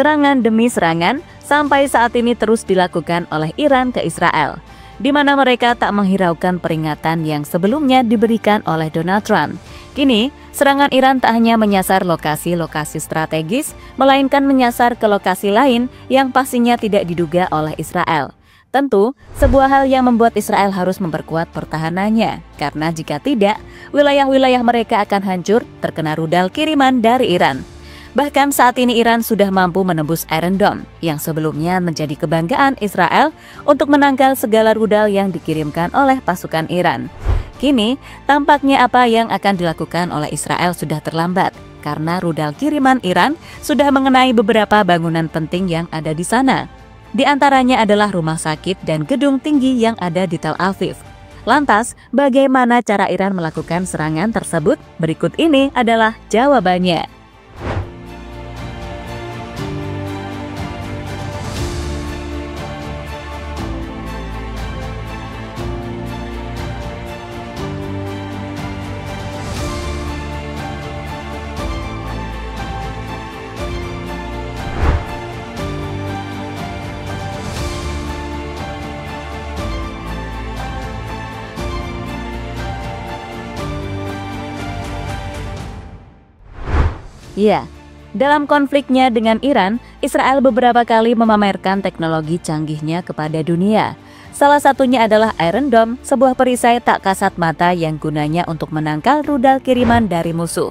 Serangan demi serangan sampai saat ini terus dilakukan oleh Iran ke Israel, di mana mereka tak menghiraukan peringatan yang sebelumnya diberikan oleh Donald Trump. Kini, serangan Iran tak hanya menyasar lokasi-lokasi strategis, melainkan menyasar ke lokasi lain yang pastinya tidak diduga oleh Israel. Tentu, sebuah hal yang membuat Israel harus memperkuat pertahanannya, karena jika tidak, wilayah-wilayah mereka akan hancur terkena rudal kiriman dari Iran. Bahkan saat ini Iran sudah mampu menembus Iron Dome, yang sebelumnya menjadi kebanggaan Israel untuk menangkal segala rudal yang dikirimkan oleh pasukan Iran. Kini, tampaknya apa yang akan dilakukan oleh Israel sudah terlambat, karena rudal kiriman Iran sudah mengenai beberapa bangunan penting yang ada di sana. Di antaranya adalah rumah sakit dan gedung tinggi yang ada di Tel Aviv. Lantas, bagaimana cara Iran melakukan serangan tersebut? Berikut ini adalah jawabannya. Ya, dalam konfliknya dengan Iran, Israel beberapa kali memamerkan teknologi canggihnya kepada dunia. Salah satunya adalah Iron Dome, sebuah perisai tak kasat mata yang gunanya untuk menangkal rudal kiriman dari musuh.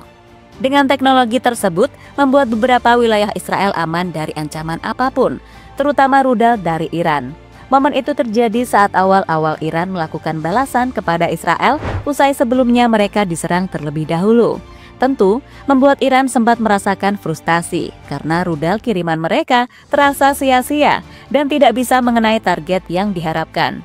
Dengan teknologi tersebut, membuat beberapa wilayah Israel aman dari ancaman apapun, terutama rudal dari Iran. Momen itu terjadi saat awal-awal Iran melakukan balasan kepada Israel, usai sebelumnya mereka diserang terlebih dahulu. Tentu, membuat Iran sempat merasakan frustasi karena rudal kiriman mereka terasa sia-sia dan tidak bisa mengenai target yang diharapkan.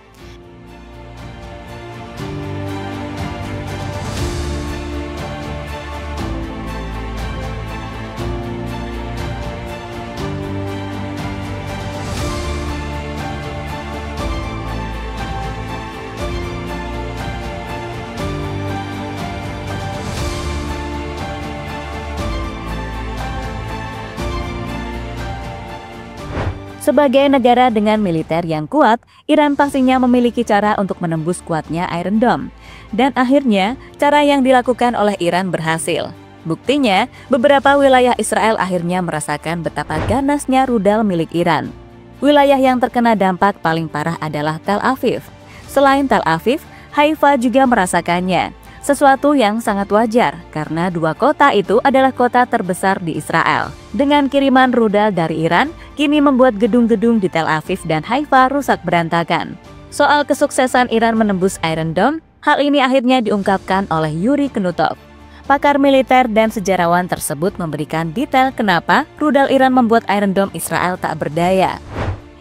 Sebagai negara dengan militer yang kuat, Iran pastinya memiliki cara untuk menembus kuatnya Iron Dome. Dan akhirnya, cara yang dilakukan oleh Iran berhasil. Buktinya, beberapa wilayah Israel akhirnya merasakan betapa ganasnya rudal milik Iran. Wilayah yang terkena dampak paling parah adalah Tel Aviv. Selain Tel Aviv, Haifa juga merasakannya. Sesuatu yang sangat wajar karena dua kota itu adalah kota terbesar di Israel. Dengan kiriman rudal dari Iran, kini membuat gedung-gedung di Tel Aviv dan Haifa rusak berantakan. Soal kesuksesan Iran menembus Iron Dome, hal ini akhirnya diungkapkan oleh Yuri Knutov. Pakar militer dan sejarawan tersebut memberikan detail kenapa rudal Iran membuat Iron Dome Israel tak berdaya.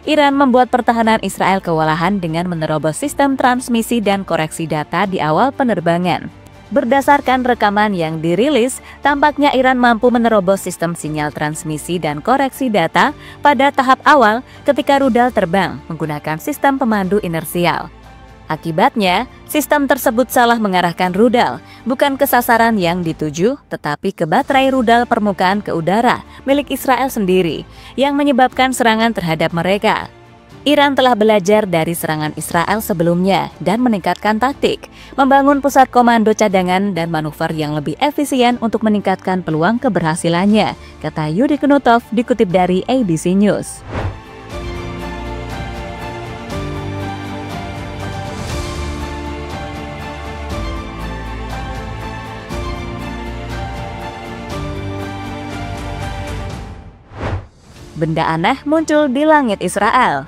Iran membuat pertahanan Israel kewalahan dengan menerobos sistem transmisi dan koreksi data di awal penerbangan. Berdasarkan rekaman yang dirilis, tampaknya Iran mampu menerobos sistem sinyal transmisi dan koreksi data pada tahap awal ketika rudal terbang menggunakan sistem pemandu inersial. Akibatnya, sistem tersebut salah mengarahkan rudal, bukan ke sasaran yang dituju, tetapi ke baterai rudal permukaan ke udara milik Israel sendiri, yang menyebabkan serangan terhadap mereka. Iran telah belajar dari serangan Israel sebelumnya dan meningkatkan taktik, membangun pusat komando cadangan dan manuver yang lebih efisien untuk meningkatkan peluang keberhasilannya, kata Yuri Knutov dikutip dari ABC News. Benda aneh muncul di langit Israel.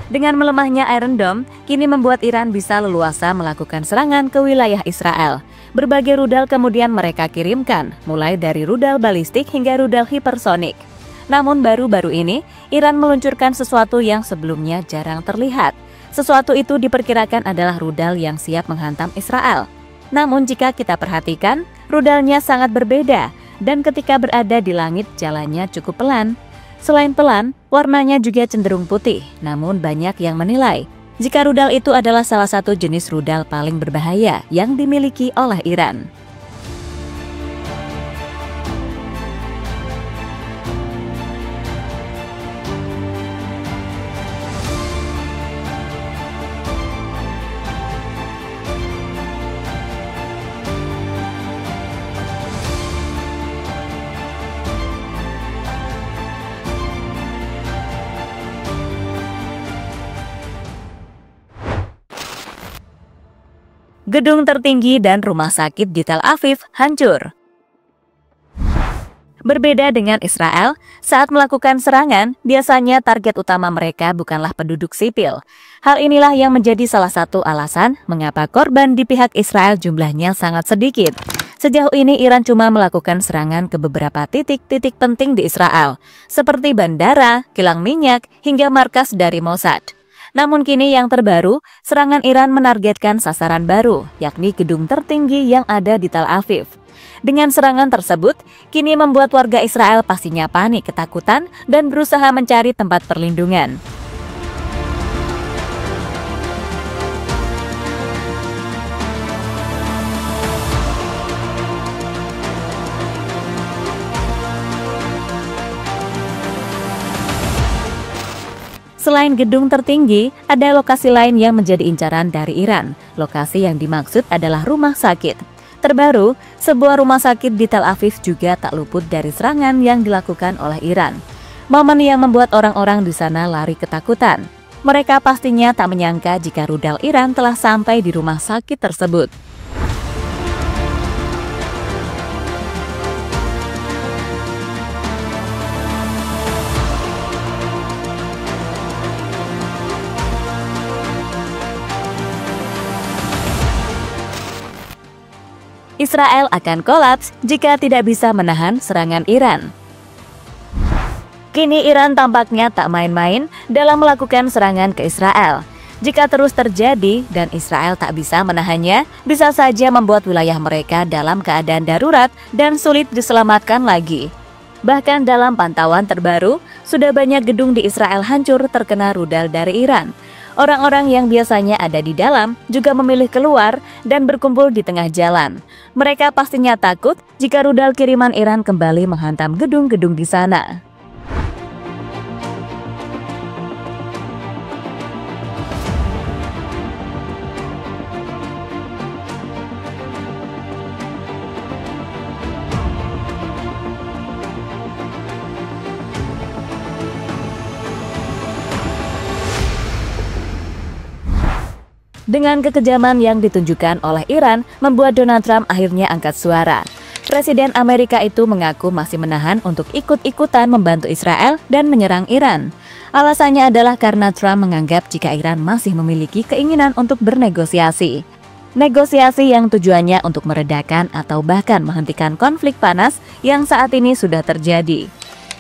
Dengan melemahnya Iron Dome, kini membuat Iran bisa leluasa melakukan serangan ke wilayah Israel. Berbagai rudal kemudian mereka kirimkan, mulai dari rudal balistik hingga rudal hipersonik. Namun baru-baru ini, Iran meluncurkan sesuatu yang sebelumnya jarang terlihat. Sesuatu itu diperkirakan adalah rudal yang siap menghantam Israel. Namun jika kita perhatikan, rudalnya sangat berbeda. Dan ketika berada di langit, jalannya cukup pelan. Selain pelan, warnanya juga cenderung putih. Namun banyak yang menilai jika rudal itu adalah salah satu jenis rudal paling berbahaya yang dimiliki oleh Iran. Gedung tertinggi dan rumah sakit di Tel Aviv hancur. Berbeda dengan Israel, saat melakukan serangan, biasanya target utama mereka bukanlah penduduk sipil. Hal inilah yang menjadi salah satu alasan mengapa korban di pihak Israel jumlahnya sangat sedikit. Sejauh ini Iran cuma melakukan serangan ke beberapa titik-titik penting di Israel, seperti bandara, kilang minyak, hingga markas dari Mossad. Namun kini yang terbaru, serangan Iran menargetkan sasaran baru, yakni gedung tertinggi yang ada di Tel Aviv. Dengan serangan tersebut, kini membuat warga Israel pastinya panik ketakutan dan berusaha mencari tempat perlindungan. Selain gedung tertinggi, ada lokasi lain yang menjadi incaran dari Iran. Lokasi yang dimaksud adalah rumah sakit. Terbaru, sebuah rumah sakit di Tel Aviv juga tak luput dari serangan yang dilakukan oleh Iran. Momen yang membuat orang-orang di sana lari ketakutan. Mereka pastinya tak menyangka jika rudal Iran telah sampai di rumah sakit tersebut. Israel akan kolaps jika tidak bisa menahan serangan Iran. Kini Iran tampaknya tak main-main dalam melakukan serangan ke Israel. Jika terus terjadi dan Israel tak bisa menahannya, bisa saja membuat wilayah mereka dalam keadaan darurat dan sulit diselamatkan lagi. Bahkan dalam pantauan terbaru, sudah banyak gedung di Israel hancur terkena rudal dari Iran. Orang-orang yang biasanya ada di dalam juga memilih keluar dan berkumpul di tengah jalan. Mereka pastinya takut jika rudal kiriman Iran kembali menghantam gedung-gedung di sana. Dengan kekejaman yang ditunjukkan oleh Iran, membuat Donald Trump akhirnya angkat suara. Presiden Amerika itu mengaku masih menahan untuk ikut-ikutan membantu Israel dan menyerang Iran. Alasannya adalah karena Trump menganggap jika Iran masih memiliki keinginan untuk bernegosiasi. Negosiasi yang tujuannya untuk meredakan atau bahkan menghentikan konflik panas yang saat ini sudah terjadi.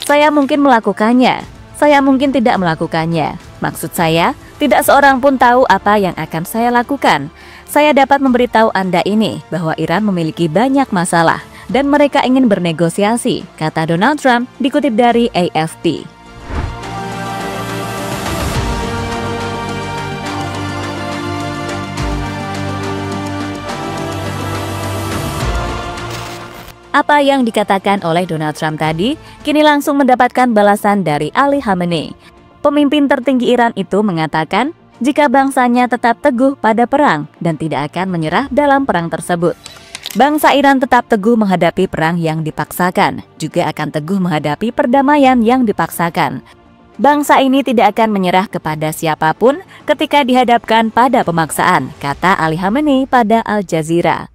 Saya mungkin melakukannya, saya mungkin tidak melakukannya. Maksud saya, tidak seorang pun tahu apa yang akan saya lakukan. Saya dapat memberitahu Anda ini bahwa Iran memiliki banyak masalah dan mereka ingin bernegosiasi, kata Donald Trump dikutip dari AFP. Apa yang dikatakan oleh Donald Trump tadi kini langsung mendapatkan balasan dari Ali Khamenei. Pemimpin tertinggi Iran itu mengatakan jika bangsanya tetap teguh pada perang dan tidak akan menyerah dalam perang tersebut. Bangsa Iran tetap teguh menghadapi perang yang dipaksakan, juga akan teguh menghadapi perdamaian yang dipaksakan. Bangsa ini tidak akan menyerah kepada siapapun ketika dihadapkan pada pemaksaan, kata Ali Khamenei pada Al Jazeera.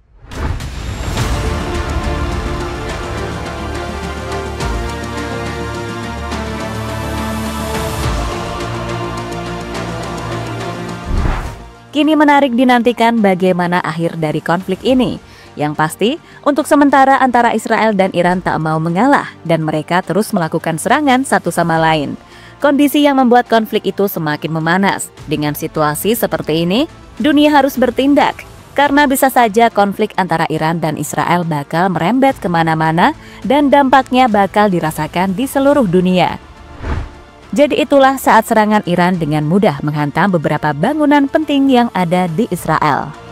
Kini menarik dinantikan bagaimana akhir dari konflik ini. Yang pasti, untuk sementara antara Israel dan Iran tak mau mengalah dan mereka terus melakukan serangan satu sama lain. Kondisi yang membuat konflik itu semakin memanas. Dengan situasi seperti ini, dunia harus bertindak. Karena bisa saja konflik antara Iran dan Israel bakal merembet kemana-mana dan dampaknya bakal dirasakan di seluruh dunia. Jadi itulah saat serangan Iran dengan mudah menghantam beberapa bangunan penting yang ada di Israel.